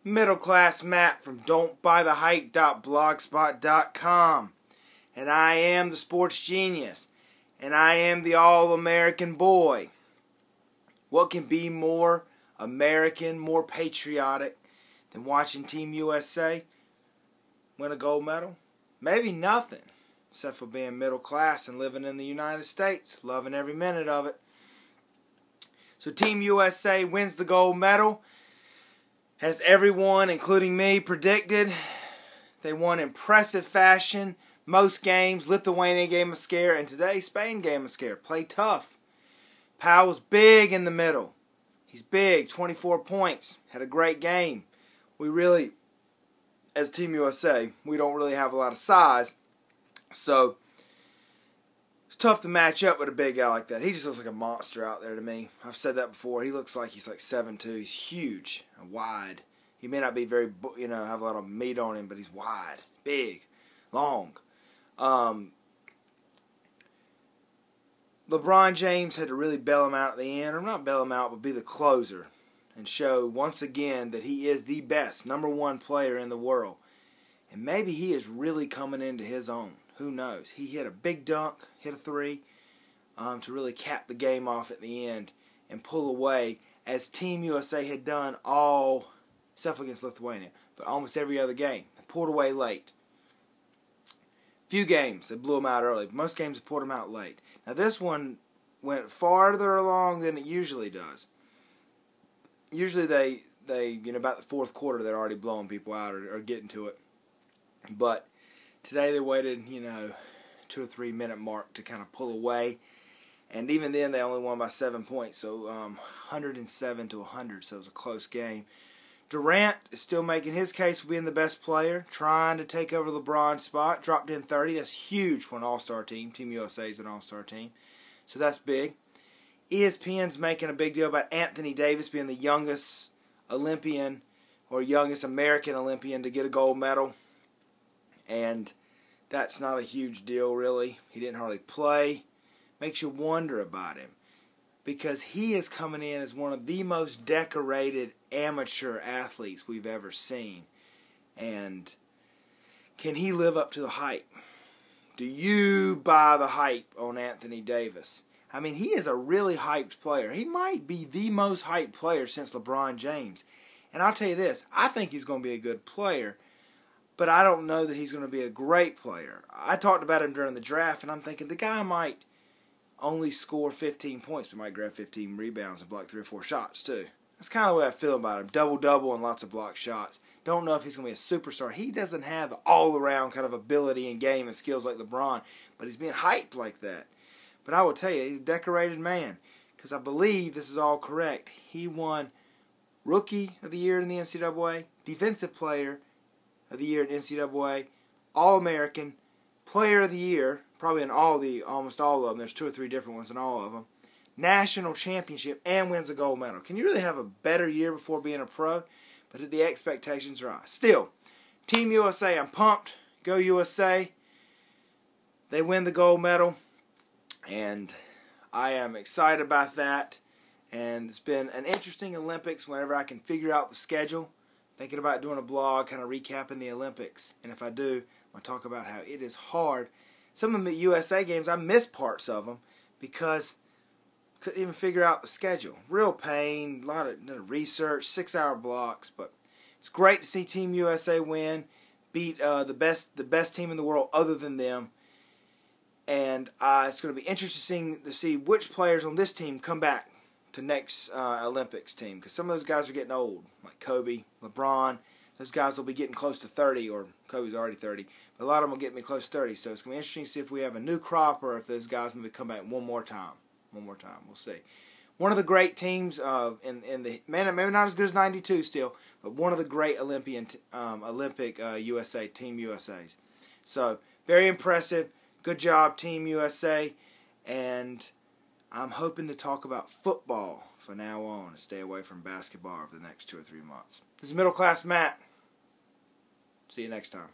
Middle Class Matt from don'tbuythehype.blogspot.com. And I am the sports genius. And I am the all-American boy. What can be more American, more patriotic than watching Team USA win a gold medal? Maybe nothing, except for being middle class and living in the United States, loving every minute of it. So Team USA wins the gold medal. As everyone, including me, predicted, they won impressive fashion. Most games, Lithuania gave them a scare, and today Spain gave them a scare. Played tough. Powell was big in the middle. He's big, 24 points. Had a great game. We really, as Team USA, we don't really have a lot of size, so it's tough to match up with a big guy like that. He just looks like a monster out there to me. I've said that before. He looks like he's like 7'2". He's huge and wide. He may not be very, have a lot of meat on him, but he's wide, big, long. LeBron James had to really bail him out at the end, or not bail him out, but be the closer and show once again that he is the best, #1 player in the world. And maybe he is really coming into his own. Who knows? He hit a big dunk, hit a three, to really cap the game off at the end and pull away, as Team USA had done all, except against Lithuania, but almost every other game. They pulled away late. Few games, they blew them out early. Most games, they pulled them out late. Now this one went farther along than it usually does. Usually they about the fourth quarter, they're already blowing people out or getting to it. But today they waited, 2 or 3 minute mark to kind of pull away. And even then, they only won by 7 points. So 107-100, so it was a close game. Durant is still making his case for being the best player, trying to take over LeBron's spot. Dropped in 30. That's huge for an all-star team. Team USA is an all-star team. So that's big. ESPN's making a big deal about Anthony Davis being the youngest Olympian or youngest American Olympian to get a gold medal. And that's not a huge deal, really. He didn't hardly play. Makes you wonder about him, because he is coming in as one of the most decorated amateur athletes we've ever seen. And can he live up to the hype? Do you buy the hype on Anthony Davis? I mean, he is a really hyped player. He might be the most hyped player since LeBron James. And I'll tell you this, I think he's going to be a good player, but I don't know that he's going to be a great player. I talked about him during the draft, and I'm thinking the guy might only score 15 points, but might grab 15 rebounds and block 3 or 4 shots too. That's kind of the way I feel about him. Double-double and lots of blocked shots. Don't know if he's going to be a superstar. He doesn't have the all-around kind of ability and game and skills like LeBron, but he's being hyped like that. But I will tell you, he's a decorated man, because I believe this is all correct. He won Rookie of the Year in the NCAA, Defensive Player of the Year in NCAA, All-American, Player of the Year, probably in almost all of them. There's 2 or 3 different ones in all of them. National championship, and wins a gold medal. Can you really have a better year before being a pro? But the expectations are high. Still, Team USA, I'm pumped. Go USA. They win the gold medal, and I am excited about that. And it's been an interesting Olympics whenever I can figure out the schedule. Thinking about doing a blog, kind of recapping the Olympics. And if I do, I'll talk about how it is hard. Some of the USA games, I missed parts of them because I couldn't even figure out the schedule. Real pain, a lot of research, 6-hour blocks. But it's great to see Team USA win, beat the best team in the world other than them. And it's going to be interesting to see which players on this team come back to next Olympics team, because some of those guys are getting old, like Kobe, LeBron. Those guys will be getting close to 30, or Kobe's already 30, but a lot of them will get me close to 30. So it's going to be interesting to see if we have a new crop or if those guys maybe come back one more time. We'll see. One of the great teams in the maybe not as good as '92 still, but one of the great Olympic USA Team USA's. So very impressive. Good job, Team USA, and I'm hoping to talk about football from now on and stay away from basketball over the next 2 or 3 months. This is Middle Class Matt. See you next time.